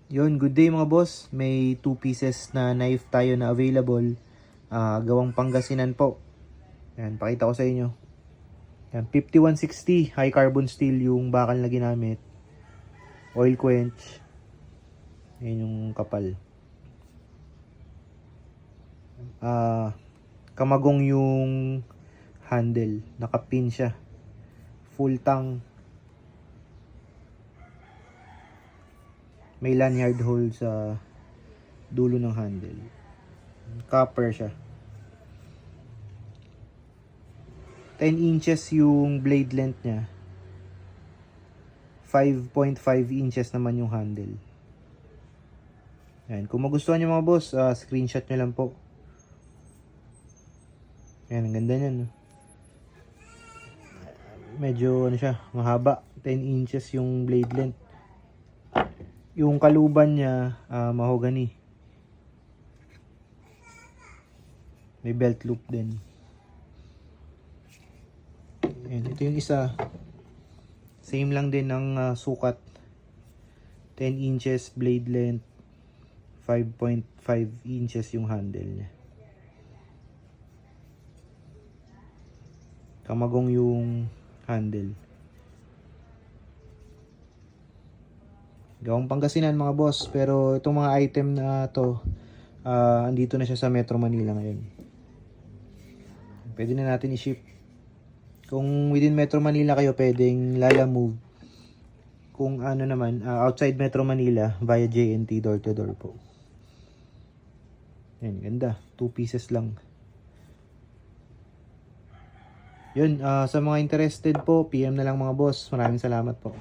Yun, good day mga boss. May 2 pieces na knife tayo na available. Gawang Pangasinan po. Yan, pakita ko sa inyo. Yan, 5160 high carbon steel yung bakal na ginamit. Oil quench. Yan yung kapal. Kamagong yung handle. Nakapin siya. Full tang. May lanyard hole sa dulo ng handle. Copper siya. 10 inches yung blade length niya. 5.5 inches naman yung handle. Yan. Kung magustuhan nyo mga boss, screenshot nyo lang po. Yan, ang ganda niyan. Medyo ano siya, mahaba. 10 inches yung blade length. Yung kaluban niya, mahogany. May belt loop din. Ayan, ito yung isa. Same lang din ng sukat. 10 inches blade length. 5.5 inches yung handle niya. Kamagong yung handle. Gawang Pangasinan mga boss, pero itong mga item na to andito na siya sa Metro Manila ngayon. Pwede na natin i-ship. Kung within Metro Manila kayo, pwedeng Lalamove. Kung ano naman, outside Metro Manila, via JNT door to door po. Yan, ganda. 2 pieces lang. Yun, sa mga interested po, PM na lang mga boss. Maraming salamat po.